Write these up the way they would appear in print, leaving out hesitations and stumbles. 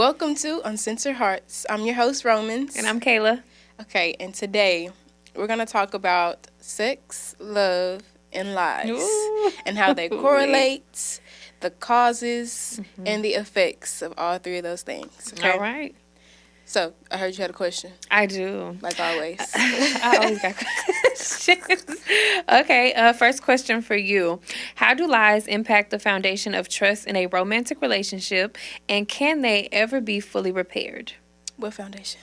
Welcome to Uncensored Hearts. I'm your host, Romans. And I'm Kayla. Okay, and today we're going to talk about sex, love, and lies. Ooh. And how they correlate, the causes, and the effects of all three of those things. Okay? All right. So, I heard you had a question. I do. Like always. I always got questions. Okay, first question for you. How do lies impact the foundation of trust in a romantic relationship, and can they ever be fully repaired? What foundation?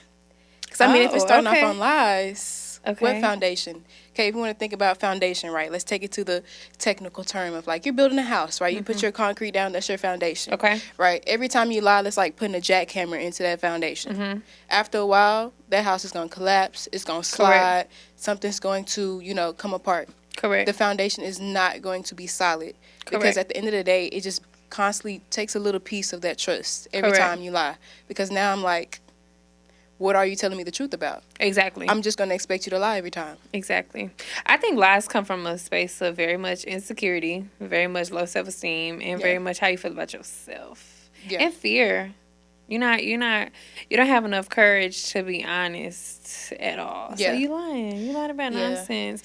Because, I mean, if it's starting off on lies, what foundation? Okay, if you want to think about foundation, right, let's take it to the technical term of, like, you're building a house, right? You put your concrete down, that's your foundation. Okay. Right? Every time you lie, that's like putting a jackhammer into that foundation. After a while, that house is going to collapse. It's going to slide. Correct. Something's going to, come apart. Correct. The foundation is not going to be solid. Because at the end of the day, it just constantly takes a little piece of that trust every time you lie. Because now I'm like, what are you telling me the truth about? Exactly. I'm just going to expect you to lie every time. Exactly. I think lies come from a space of very much insecurity, very much low self-esteem, and very much how you feel about yourself. Yeah. And fear. You don't have enough courage to be honest at all. Yeah. So you lying. You lying about nonsense.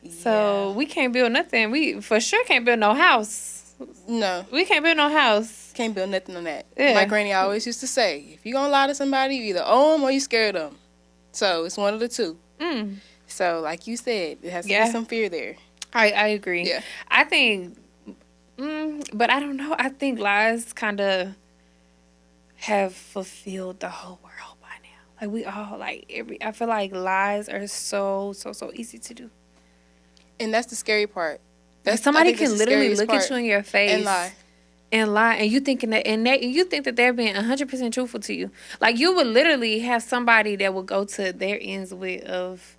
So we can't build nothing. We for sure can't build no house. No. We can't build no house. Can't build nothing on that. Yeah. My granny always used to say, if you're going to lie to somebody, you either owe them or you scared them. So it's one of the two. So like you said, it has to be some fear there. I agree. Yeah. I think, but I don't know. I think lies kind of have fulfilled the whole world by now. Like we all, I feel like lies are so easy to do. And that's the scary part. Somebody can literally look at you in your face and lie. And you thinking that, and you think that they're being 100% truthful to you. Like you would literally have somebody that would go to their ends of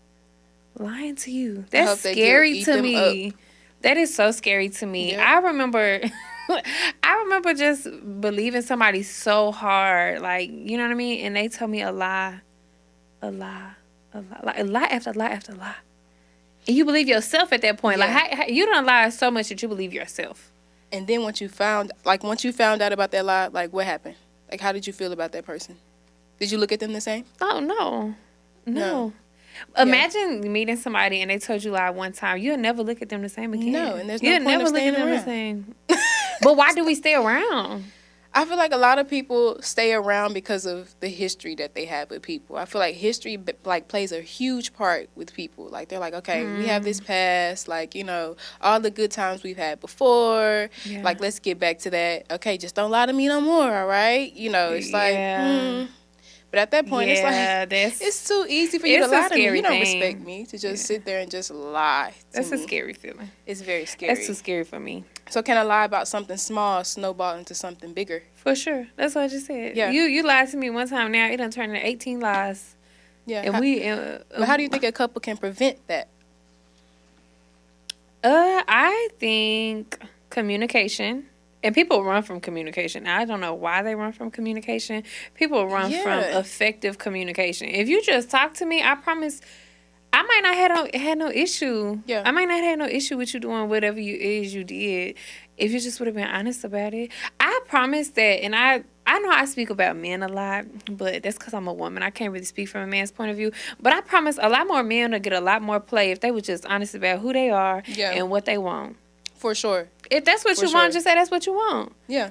lying to you. That's scary to me. That is so scary to me. Yeah. I remember just believing somebody so hard, like, you know what I mean? And they told me a lie after lie after lie. And you believe yourself at that point. Yeah. Like how, you don't lie so much that you believe yourself. And then once you found out about that lie, like what happened? Like how did you feel about that person? Did you look at them the same? Oh, no. Imagine meeting somebody and they told you lie one time. You'll never look at them the same again. No, and there's no point of staying around. The same. But why do we stay around? I feel like a lot of people stay around because of the history that they have with people. I feel like history plays a huge part with people. Like they're like, okay, we have this past, like, all the good times we've had before. Yeah. Like, let's get back to that. Okay, just don't lie to me no more, all right? It's like, But at that point, it's like, it's too easy for you to lie to me. You don't respect me to just sit there and just lie to me. That's a scary feeling. It's very scary. That's too scary for me. So can a lie about something small snowball into something bigger? For sure. That's what I just said. Yeah. You lied to me one time. Now it done turned into 18 lies. Yeah. But how do you think a couple can prevent that? I think communication. And people run from communication. I don't know why they run from communication. People run from effective communication. If you just talk to me, I promise I might not have no issue. Yeah. I might not have no issue with you doing whatever you did if you just would have been honest about it. I promise that, and I know I speak about men a lot, but that's because I'm a woman. I can't really speak from a man's point of view. But I promise a lot more men will get a lot more play if they were just honest about who they are and what they want. For sure. If that's what you want, just say that's what you want. Yeah.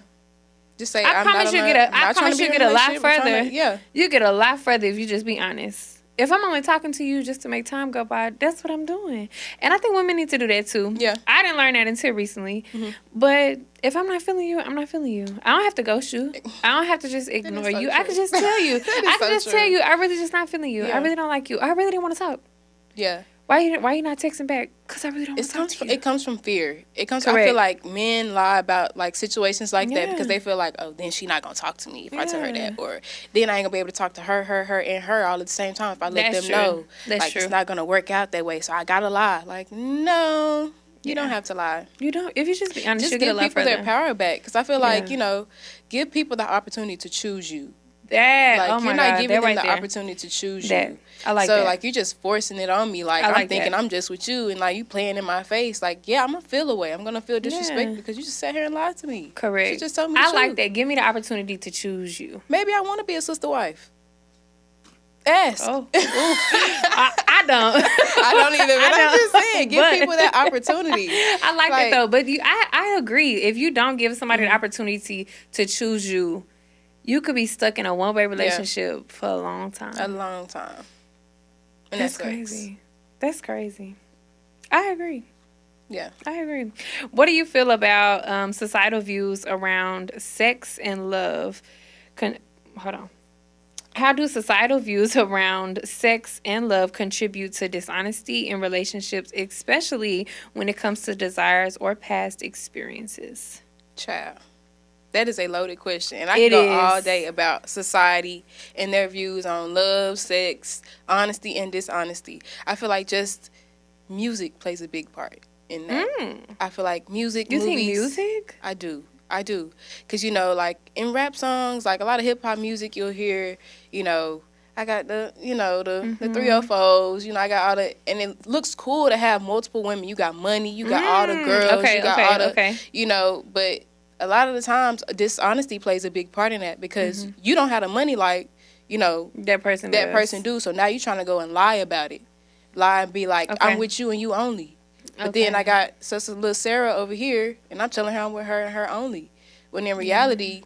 Just say I promise you get a lot further. You get a lot further if you just be honest. If I'm only talking to you just to make time go by, that's what I'm doing. And I think women need to do that too. Yeah. I didn't learn that until recently. But if I'm not feeling you, I'm not feeling you. I don't have to ghost you. I don't have to just ignore you. I can just tell you. I can just tell you, I really just not feeling you. I really don't like you. I really didn't want to talk. Yeah. Why you not texting back? Because I really don't want to talk to you. It comes from fear. I feel like men lie about like situations like that because they feel like, oh, then she not going to talk to me if I tell her that. Or then I ain't going to be able to talk to her, and her all at the same time if I let them know. Like, it's not going to work out that way, so I got to lie. Like, no, you don't have to lie. You don't. If you just be honest, just you get a lot give people further. their power back. Because I feel like, give people the opportunity to choose you. That, like, oh my you're not God, giving them the there. opportunity to choose That. you. I like so, that. like, you're just forcing it on me. Like, I'm thinking I'm just with you, and, like, you playing in my face. Like, yeah, I'm going to feel away. I'm going to feel disrespect because you just sat here and lied to me. Correct. You just told me the truth. like that. Give me the opportunity to choose you. Maybe I want to be a sister wife. Ask. Oh, I don't. I don't either. But I'm just saying, give people that opportunity. I like that though. But I agree. If you don't give somebody the opportunity to choose you, you could be stuck in a one-way relationship for a long time. A long time. And that's crazy. That's crazy. I agree. Yeah, I agree. What do you feel about societal views around sex and love? Hold on. How do societal views around sex and love contribute to dishonesty in relationships, especially when it comes to desires or past experiences? Child, that is a loaded question. And I can go all day about society and their views on love, sex, honesty, and dishonesty. I feel like just music plays a big part in that. I feel like music, movies. You think music? I do. Because, you know, like, in rap songs, like, a lot of hip-hop music, you'll hear, you know, I got the 304s, you know, I got all the, and it looks cool to have multiple women. You got money, you got all the girls, you got all the, you know, but a lot of the times, dishonesty plays a big part in that because you don't have the money like, you know, that person do. So now you're trying to go and lie about it. Lie and be like, I'm with you and you only. But then I got sister little Sarah over here, and I'm telling her I'm with her and her only. When in reality,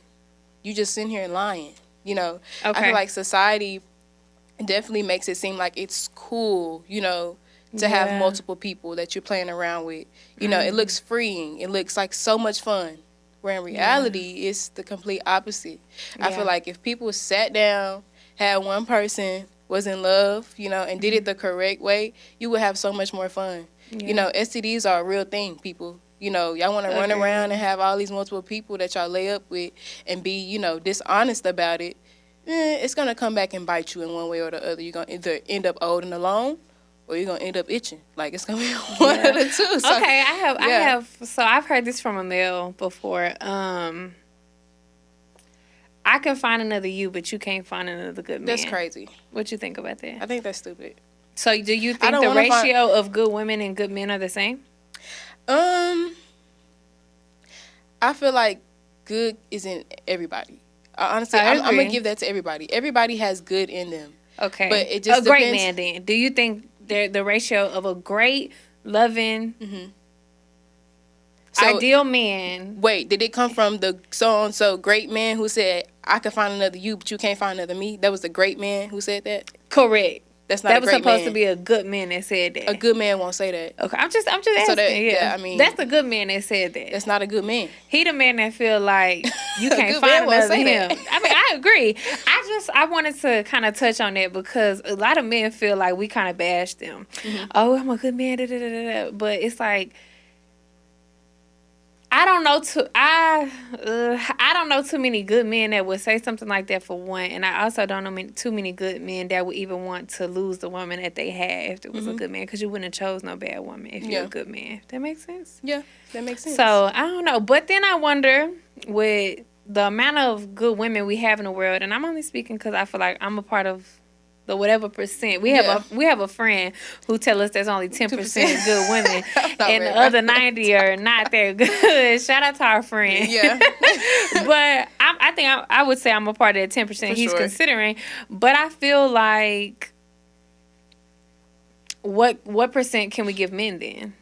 you just sitting here and lying. You know, I feel like society definitely makes it seem like it's cool, you know, to have multiple people that you're playing around with. You know, it looks freeing. It looks like so much fun. Where in reality, it's the complete opposite. I feel like if people sat down, had one person, was in love, you know, and did it the correct way, you would have so much more fun. You know, STDs are a real thing, people. You know, y'all want to run around and have all these multiple people that y'all lay up with and be, you know, dishonest about it. It's going to come back and bite you in one way or the other. You're going to either end up old and alone or you're going to end up itching. Like, it's going to be one of the two. So, okay, I have, so I've heard this from a male before. I can find another you, but you can't find another good man. That's crazy. What you think about that? I think that's stupid. So do you think the ratio of good women and good men are the same? I feel like good isn't everybody. Honestly, I'm going to give that to everybody. Everybody has good in them. Okay. But it just depends. Great man then. Do you think the ratio of a great, loving, ideal man. Wait, did it come from the so-and-so great man who said, I could find another you, but you can't find another me? That was the great man who said that? Correct. That's not a great man. That was supposed to be a good man that said that. A good man won't say that. Okay, I'm just asking. So I mean, that's a good man that said that. That's not a good man. He the man that feel like you can't find another him. I mean, I agree. I wanted to kind of touch on that because a lot of men feel like we kind of bash them. Oh, I'm a good man, but it's like, I don't know too many good men that would say something like that, for one, and I also don't know too many good men that would even want to lose the woman that they had if it was a good man, because you wouldn't have chose no bad woman if you're a good man. That makes sense? Yeah, that makes sense. So, I don't know. But then I wonder, with the amount of good women we have in the world, and I'm only speaking because I feel like I'm a part of the whatever percent. We have a friend who tell us there's only 10% good women, and the other 90 are not that good. Shout out to our friend. Yeah. But I would say I'm a part of that 10% he's considering. But I feel like, what percent can we give men then?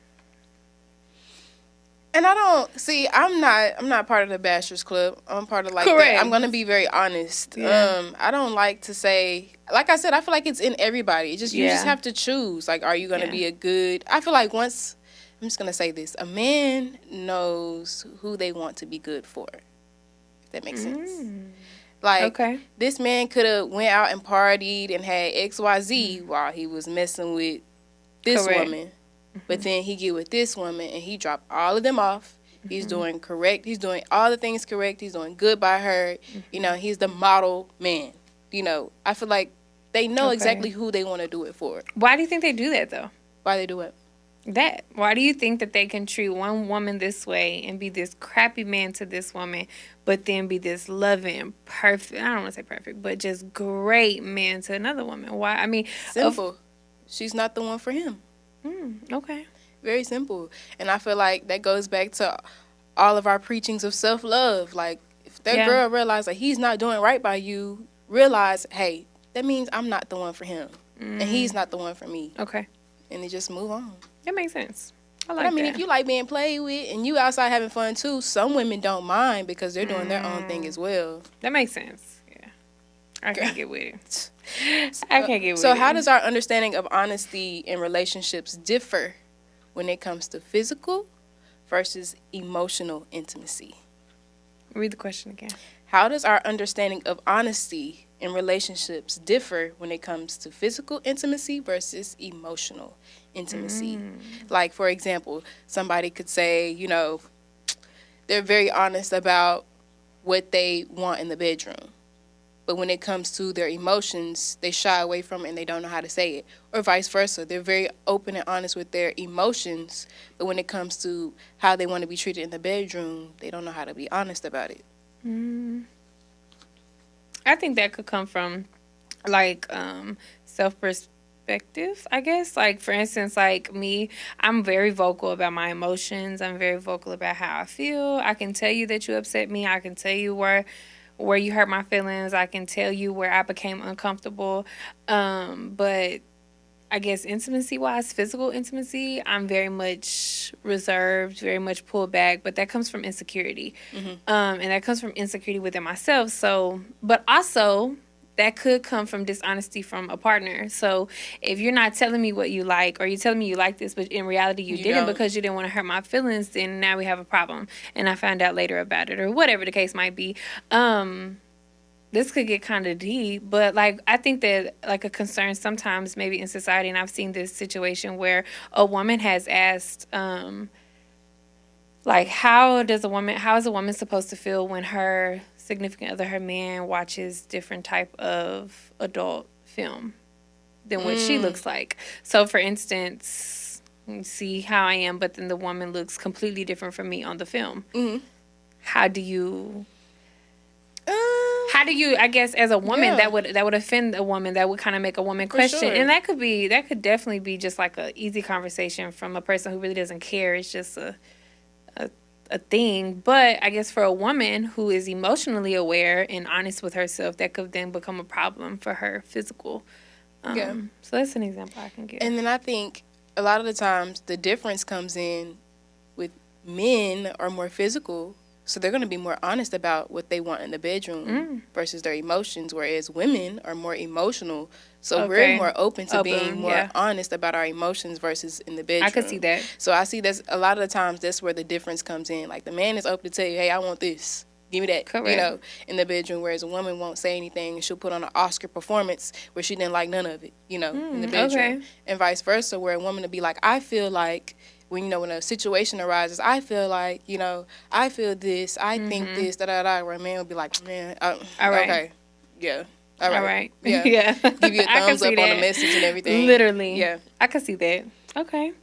And I don't see. I'm not part of the Bashers Club. I'm part of that. I'm gonna be very honest. Yeah. I don't like to say. Like I said, I feel like it's in everybody. You just have to choose. Like, are you gonna be a good? I feel like once. I'm just gonna say this: a man knows who they want to be good for. If that makes sense. Like, this man could have went out and partied and had XYZ while he was messing with this woman. But then he get with this woman and he drop all of them off. He's doing correct. He's doing all the things correct. He's doing good by her. You know, he's the model man. You know, I feel like they know exactly who they want to do it for. Why do you think they do that, though? Why they do it? That. Why do you think that they can treat one woman this way and be this crappy man to this woman, but then be this loving, perfect, I don't want to say perfect, but just great man to another woman? Why? I mean, simple. She's not the one for him. Okay. Very simple. And I feel like that goes back to all of our preachings of self-love. Like, if that girl realizes that he's not doing right by you, realize, hey, that means I'm not the one for him. And he's not the one for me. Okay. And then just move on. That makes sense. I mean, if you like being played with and you outside having fun too, some women don't mind because they're doing their own thing as well. That makes sense. Yeah. I can't get with it. I can't get with it. So how does our understanding of honesty in relationships differ when it comes to physical versus emotional intimacy? Read the question again. How does our understanding of honesty in relationships differ when it comes to physical intimacy versus emotional intimacy? Like, for example, somebody could say, you know, they're very honest about what they want in the bedroom. But when it comes to their emotions, they shy away from it and they don't know how to say it. Or vice versa. They're very open and honest with their emotions. But when it comes to how they want to be treated in the bedroom, they don't know how to be honest about it. I think that could come from, like, self-perspective, I guess. Like, for instance, like me, I'm very vocal about my emotions. I'm very vocal about how I feel. I can tell you that you upset me. I can tell you where you hurt my feelings. I can tell you where I became uncomfortable. But I guess intimacy-wise, physical intimacy, I'm very much reserved, very much pulled back. But that comes from insecurity. And that comes from insecurity within myself. So, but also, that could come from dishonesty from a partner. So if you're not telling me what you like, or you're telling me you like this, but in reality you didn't because you didn't want to hurt my feelings, then now we have a problem. And I found out later about it, or whatever the case might be. This could get kind of deep, but like I think that like a concern sometimes maybe in society, and I've seen this situation where a woman has asked, like, how is a woman supposed to feel when her significant other, her man, watches different type of adult film than what she looks like? So for instance, you see how I am, but then the woman looks completely different from me on the film. How do you I guess as a woman that would offend a woman, that would kind of make a woman question. Sure. And that could definitely be just like a easy conversation from a person who really doesn't care. It's just a thing. But I guess for a woman who is emotionally aware and honest with herself, that could then become a problem for her physical. So that's an example I can give. And then I think a lot of the times the difference comes in with men are more physical, so they're going to be more honest about what they want in the bedroom versus their emotions, whereas women are more emotional. So we're more open to being more honest about our emotions versus in the bedroom. I could see that. So I see that's a lot of the times that's where the difference comes in. Like the man is open to tell you, hey, I want this. Give me that. Correct. You know, in the bedroom, whereas a woman won't say anything and she'll put on an Oscar performance where she didn't like none of it, you know, in the bedroom. And vice versa, where a woman will be like, I feel like, when, you know, when a situation arises, I feel like, you know, I feel this, I think this, da-da-da, where a man will be like, man, okay, yeah. All right. Yeah. Give you a thumbs up on the message and everything. Literally. Yeah. I can see that. Okay.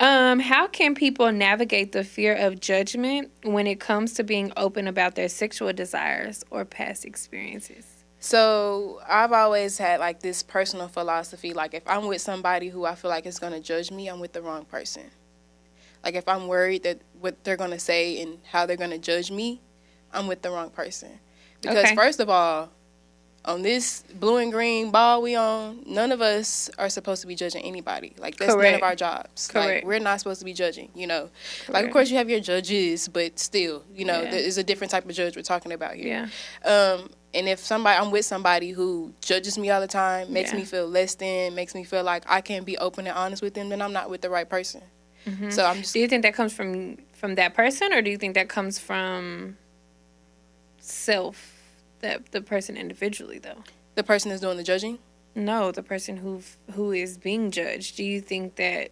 How can people navigate the fear of judgment when it comes to being open about their sexual desires or past experiences? So I've always had like this personal philosophy, like if I'm with somebody who I feel like is going to judge me, I'm with the wrong person. Like if I'm worried that what they're going to say and how they're going to judge me, I'm with the wrong person. Because first of all, on this blue and green ball we on, none of us are supposed to be judging anybody. Like, that's none of our jobs. Like, we're not supposed to be judging, you know. Like, of course, you have your judges, but still, you know, there's a different type of judge we're talking about here. And if I'm with somebody who judges me all the time, makes me feel less than, makes me feel like I can't be open and honest with them, then I'm not with the right person. So I'm just... Do you think that comes from that person, or do you think that comes from self? The person individually, though. The person is doing the judging? No, the person who is being judged. Do you think that...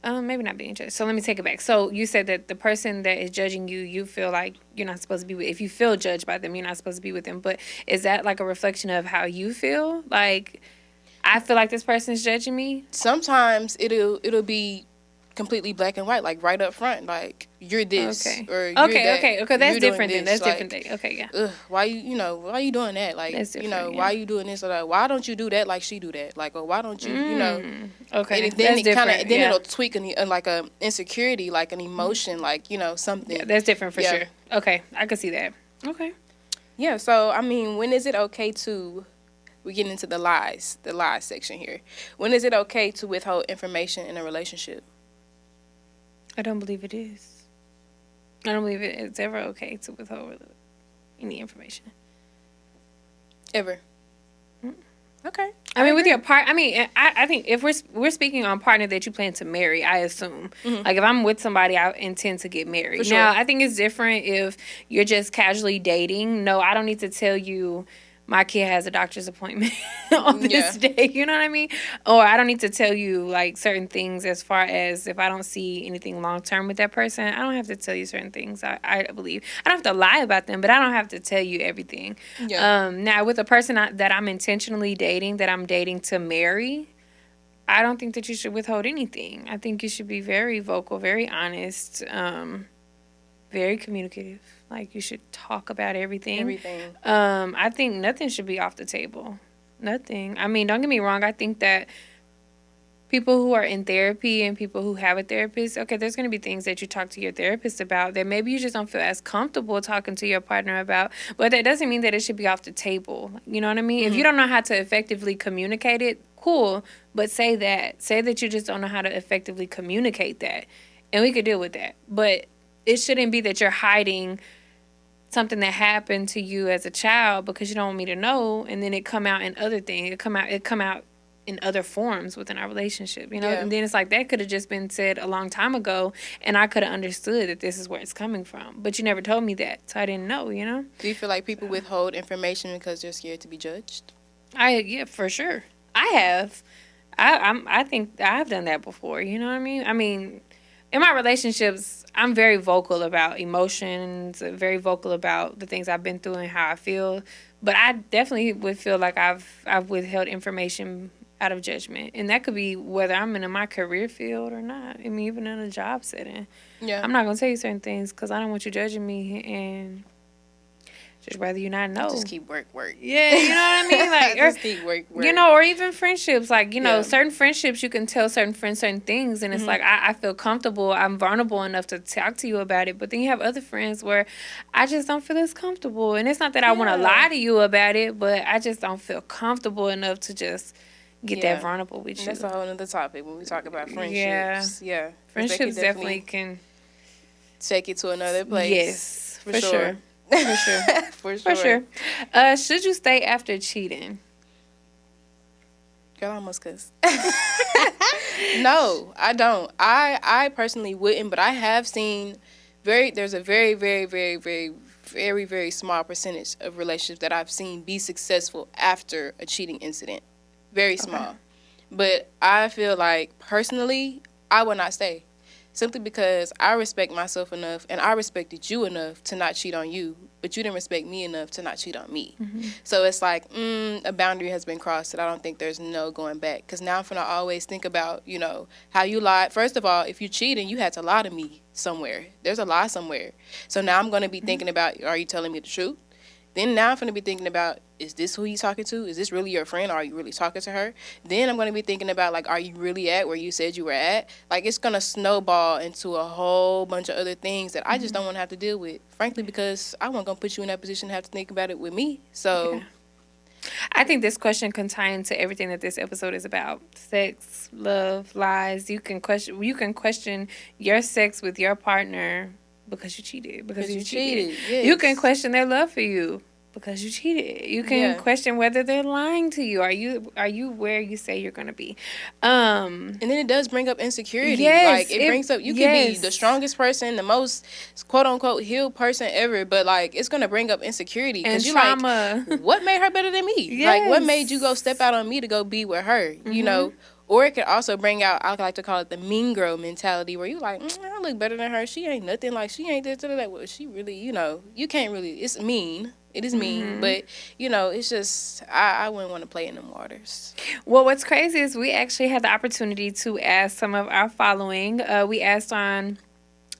maybe not being judged. So let me take it back. So you said that the person that is judging you, you feel like you're not supposed to be with. If you feel judged by them, you're not supposed to be with them. But is that like a reflection of how you feel? Like, I feel like this person is judging me? Sometimes it'll be completely black and white, like right up front, like you're this or you're that. Okay. That's different then. That's different. Okay, yeah. Why you doing that? Like, why you doing this or that? Why don't you do that like she do that? Like, or why don't you, Okay. And then it'll tweak like a insecurity, like an emotion, like, something. Yeah, that's different for sure. Okay, I can see that. Okay. Yeah, so, I mean, when is it okay to... We're getting into the lies section here. When is it okay to withhold information in a relationship? I don't believe it is. I don't believe it's ever okay to withhold any information. Ever? Okay. I mean, with your I think if we're speaking on partner that you plan to marry, I assume. Mm-hmm. Like, if I'm with somebody, I intend to get married. Sure. Now, I think it's different if you're just casually dating. No, I don't need to tell you my kid has a doctor's appointment on this day. You know what I mean? Or I don't need to tell you, like, certain things as far as if I don't see anything long-term with that person. I don't have to tell you certain things, I believe. I don't have to lie about them, but I don't have to tell you everything. Yeah. Now, with a person that I'm intentionally dating, that I'm dating to marry, I don't think that you should withhold anything. I think you should be very vocal, very honest, very communicative. Like, you should talk about everything. I think nothing should be off the table. Nothing. I mean, don't get me wrong. I think that people who are in therapy and people who have a therapist, okay, there's going to be things that you talk to your therapist about that maybe you just don't feel as comfortable talking to your partner about. But that doesn't mean that it should be off the table. You know what I mean? Mm-hmm. If you don't know how to effectively communicate it, cool. But say that. Say that you just don't know how to effectively communicate that. And we could deal with that. But it shouldn't be that you're hiding something that happened to you as a child because you don't want me to know, and then it come out in other things. It come out in other forms within our relationship, Yeah. And then it's like that could have just been said a long time ago, and I could have understood that this is where it's coming from. But you never told me that, so I didn't know, Do you feel like people withhold information because they're scared to be judged? Yeah, for sure. I have. I think I've done that before. You know what I mean? I mean, in my relationships, I'm very vocal about emotions, very vocal about the things I've been through and how I feel. But I definitely would feel like I've withheld information out of judgment. And that could be whether I'm in my career field or not. I mean, even in a job setting. Yeah. I'm not going to tell you certain things because I don't want you judging me and just rather you not know. Just keep work. Yeah, you know what I mean? Like, just keep work. Or even friendships. Like, certain friendships, you can tell certain friends certain things. And it's like, I feel comfortable. I'm vulnerable enough to talk to you about it. But then you have other friends where I just don't feel as comfortable. And it's not that I want to lie to you about it, but I just don't feel comfortable enough to just get that vulnerable with you. That's a whole other topic when we talk about friendships. Yeah. Friendships definitely can take it to another place. Yes, for sure. For sure. Should you stay after cheating? Girl, I almost cussed. No, I don't. I personally wouldn't, but I have seen there's a very, very, very, very, very, very small percentage of relationships that I've seen be successful after a cheating incident. Very small. Okay. But I feel like, personally, I would not stay. Simply because I respect myself enough and I respected you enough to not cheat on you, but you didn't respect me enough to not cheat on me. Mm-hmm. So it's like, a boundary has been crossed that I don't think there's no going back. Because now I'm going to always think about, how you lied. First of all, if you're cheating, you had to lie to me somewhere. There's a lie somewhere. So now I'm going to be thinking about, are you telling me the truth? Then now I'm going to be thinking about, is this who you're talking to? Is this really your friend? Or are you really talking to her? Then I'm going to be thinking about, like, are you really at where you said you were at? Like, it's going to snowball into a whole bunch of other things that I just don't want to have to deal with. Frankly, because I wasn't going to put you in that position to have to think about it with me. So, yeah. I think this question can tie into everything that this episode is about. Sex, love, lies. You can question your sex with your partner because you cheated. Because you cheated. Yes. You can question their love for you because you cheated. You can question whether they're lying to you. Are you where you say you're going to be? And then it does bring up insecurity. Yes, like, it brings up, you can be the strongest person, the most quote-unquote healed person ever, but, like, it's going to bring up insecurity. And trauma. Like, what made her better than me? Yes. Like, what made you go step out on me to go be with her? Mm-hmm. Or it could also bring out, I like to call it the mean girl mentality, where you like, I look better than her. She ain't nothing. Like, she ain't this, that. Well, she really, you can't really, it's mean. It is mean, but you know, it's just I wouldn't want to play in them waters. Well, what's crazy is we actually had the opportunity to ask some of our following. We asked on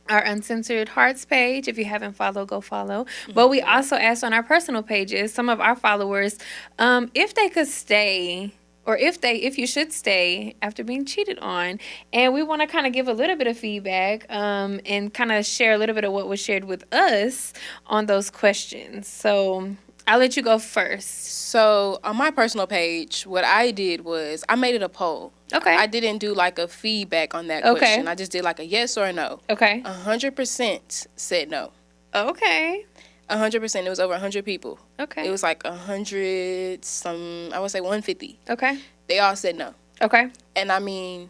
our Uncensored Hearts page. If you haven't followed, go follow. But we also asked on our personal pages, some of our followers, if they could stay, or if you should stay after being cheated on. And we want to kind of give a little bit of feedback, and kind of share a little bit of what was shared with us on those questions. So I'll let you go first. So on my personal page, what I did was I made it a poll. Okay. I didn't do like a feedback on that question. I just did like a yes or a no. Okay. 100% said no. Okay. 100%. It was over 100 people. Okay. It was like 100 some, I would say 150. Okay. They all said no. Okay. And I mean,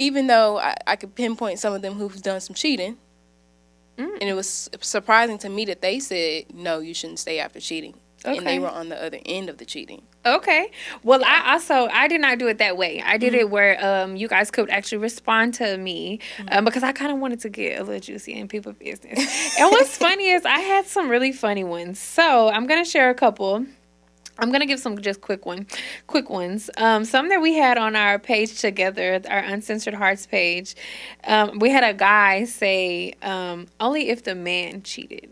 even though I could pinpoint some of them who've done some cheating, and it was surprising to me that they said, no, you shouldn't stay after cheating. Okay. And they were on the other end of the cheating. Okay. Well, I did not do it that way. I did it where you guys could actually respond to me, because I kind of wanted to get a little juicy in people's business. And what's funny is I had some really funny ones. So I'm going to share a couple. I'm going to give some just quick ones. Some that we had on our page together, our Uncensored Hearts page. We had a guy say, only if the man cheated.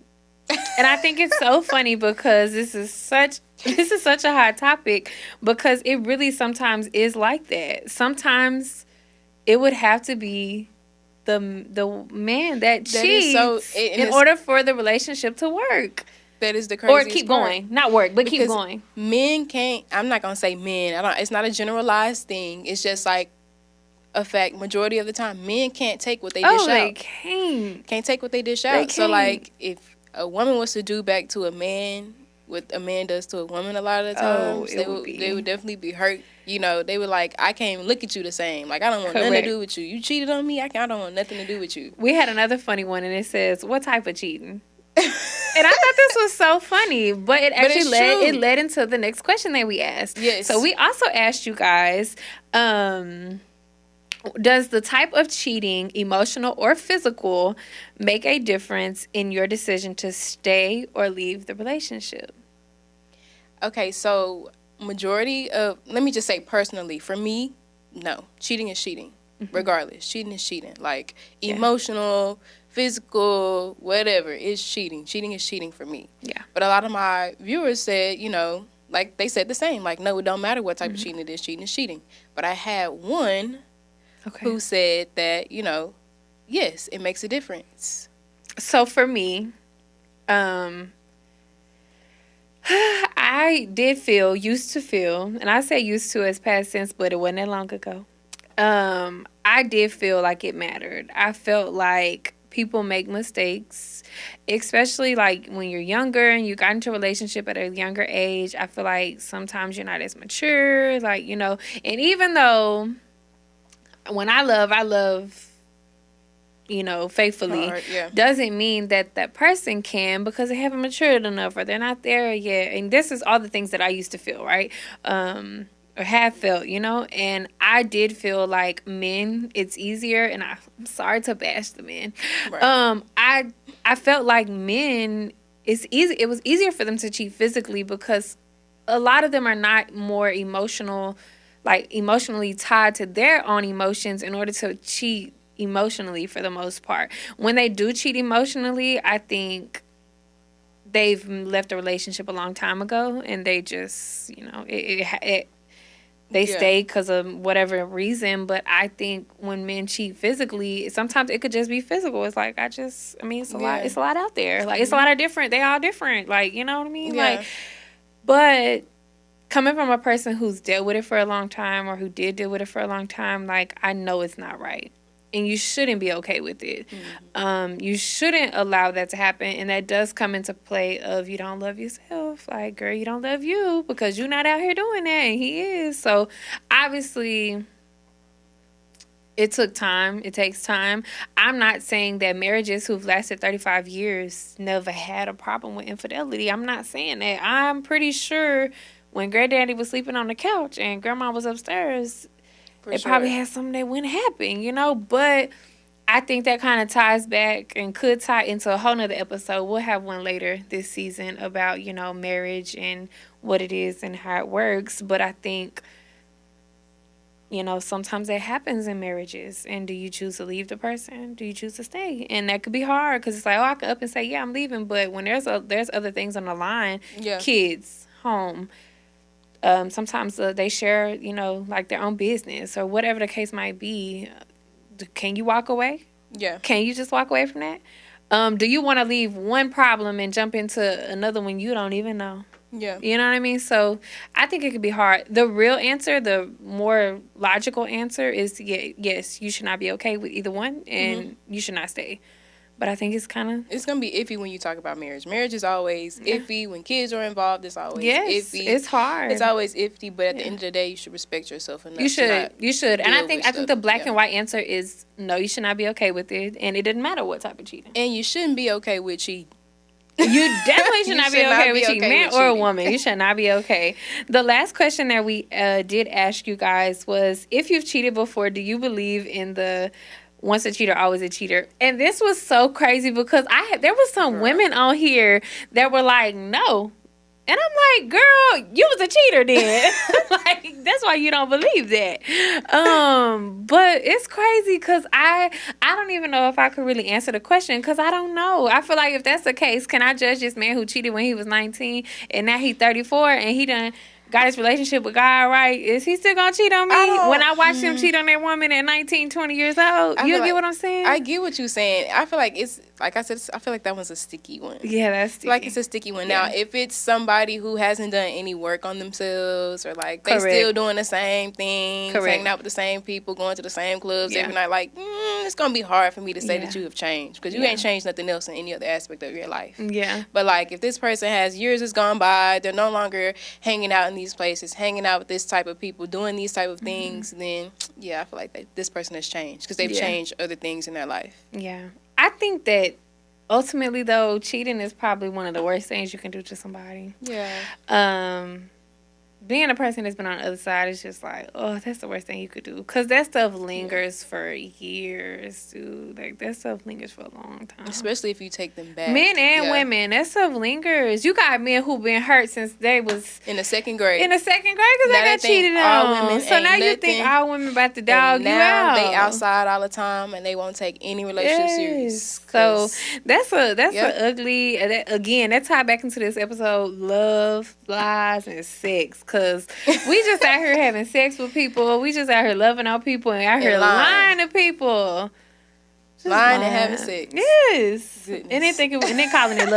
And I think it's so funny because this is such a hot topic, because it really sometimes is like that. Sometimes it would have to be the man that cheats in order for the relationship to work. That is the craziest Or keep part. going. Not work, but because keep going. Men can't, I'm not going to say men. It's not a generalized thing. It's just like a fact. Majority of the time, men can't take what they dish out. They can't. Can't take what they dish out. So, like, if a woman was to do back to a man what a man does to a woman a lot of the times, they would definitely be hurt. You know, they would like, I can't even look at you the same. Like, I don't want nothing to do with you. You cheated on me, I don't want nothing to do with you. We had another funny one, and it says, what type of cheating? And I thought this was so funny, but it actually led into the next question that we asked. Yes. So we also asked you guys, does the type of cheating, emotional or physical, make a difference in your decision to stay or leave the relationship? Okay, so let me just say personally, for me, no. Cheating is cheating, regardless. Cheating is cheating. Like, emotional, physical, whatever, is cheating. Cheating is cheating for me. Yeah. But a lot of my viewers said, you know, like, they said the same. Like, no, it don't matter what type of cheating it is. Cheating is cheating. But I had one who said that, you know, yes, it makes a difference. So for me, I used to feel, and I say used to as past tense, but it wasn't that long ago. I did feel like it mattered. I felt like people make mistakes, especially like when you're younger and you got into a relationship at a younger age. I feel like sometimes you're not as mature, like, you know, and even though when I love, you know, faithfully, doesn't mean that that person can, because they haven't matured enough or they're not there yet. And this is all the things that I used to feel, right? Or have felt, you know, and I did feel like men, it's easier, and I'm sorry to bash the men. Right. I felt like men, it was easier for them to cheat physically because a lot of them are not more emotionally tied to their own emotions in order to cheat emotionally for the most part. When they do cheat emotionally, I think they've left a relationship a long time ago, and they just, you know, they stay because of whatever reason. But I think when men cheat physically, sometimes it could just be physical. It's like, it's a lot out there. Like, it's a lot of different, they all different. Like, you know what I mean? Yeah. Like, but coming from a person who's dealt with it for a long time, or who did deal with it for a long time, like, I know it's not right. And you shouldn't be okay with it. You shouldn't allow that to happen. And that does come into play of, you don't love yourself. Like, girl, you don't love you because you're not out here doing that. And he is. So, obviously, it took time. It takes time. I'm not saying that marriages who've lasted 35 years never had a problem with infidelity. I'm not saying that. I'm pretty sure when granddaddy was sleeping on the couch and grandma was upstairs, probably had something that wouldn't happen, you know. But I think that kind of ties back and could tie into a whole nother episode. We'll have one later this season about, marriage and what it is and how it works. But I think, sometimes that happens in marriages. And do you choose to leave the person? Do you choose to stay? And that could be hard because it's like, I could up and say, yeah, I'm leaving. But when there's other things on the line, kids, home, sometimes they share, like their own business or whatever the case might be. Can you walk away? Yeah. Can you just walk away from that? Do you want to leave one problem and jump into another one you don't even know? Yeah. You know what I mean? So I think it could be hard. The real answer, the more logical answer is yes, you should not be okay with either one and you should not stay. But I think it's going to be iffy when you talk about marriage. Marriage is always iffy. When kids are involved, it's always iffy. It's hard. It's always iffy, but at the end of the day, you should respect yourself enough. You should. And I think the black and white answer is no, you should not be okay with it. And it doesn't matter what type of cheating. And you shouldn't be okay with cheating. You definitely should not be okay with cheating. Man or a woman, you should not be okay. The last question that we did ask you guys was, if you've cheated before, do you believe in the once a cheater, always a cheater? And this was so crazy because there was some women on here that were like, no. And I'm like, girl, you was a cheater then. Like, that's why you don't believe that. But it's crazy because I don't even know if I could really answer the question because I don't know. I feel like if that's the case, can I judge this man who cheated when he was 19 and now he's 34 and he done got his relationship with God, right? Is he still gonna cheat on me when I watch him cheat on that woman at 19, 20 years old? You get what I'm saying? I get what you're saying. I feel like it's, like I said, I feel like that one's a sticky one. Yeah, that's sticky. Like, it's a sticky one. Yeah. Now, if it's somebody who hasn't done any work on themselves or, like, they still doing the same things, hanging out with the same people, going to the same clubs every night, like, it's gonna be hard for me to say that you have changed because you ain't changed nothing else in any other aspect of your life. Yeah. But, like, if this person has years has gone by, they're no longer hanging out in these places, hanging out with this type of people, doing these type of things, then, I feel like this person has changed because they've changed other things in their life. Yeah. I think that ultimately, though, cheating is probably one of the worst things you can do to somebody. Yeah. Being a person that's been on the other side is just like, oh, that's the worst thing you could do. Because that stuff lingers for years, dude. Like, that stuff lingers for a long time. Especially if you take them back. Men and women, that stuff lingers. You got men who been hurt since they was... in the second grade. Because they got cheated on. So now you think all women about to dog you out. They outside all the time and they won't take any relationship serious. So that's a ugly... Again, that tied back into this episode, love, lies, and sex. Because we just out here having sex with people. We just out here loving our people and out here lying to people. Lying and having sex. Yes. Goodness. And then calling it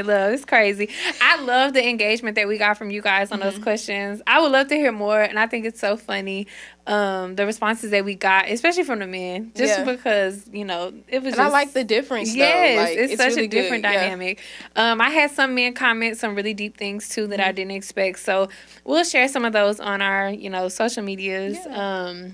love. It's crazy. I love the engagement that we got from you guys on those questions. I would love to hear more, and I think it's so funny. The responses that we got, especially from the men, just because, it was just... I like the difference, though. Yes, like, it's such really a different dynamic. I had some men comment some really deep things, too, that I didn't expect. So we'll share some of those on our, social medias. Yeah.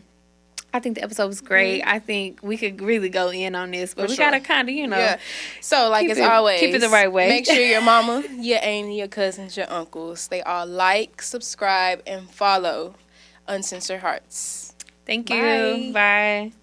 I think the episode was great. I think we could really go in on this, but we got to kind of, Yeah. So, like as always, keep it the right way. Make sure your mama, your auntie, your cousins, your uncles, they all like, subscribe, and follow Uncensored Hearts. Thank you. Bye.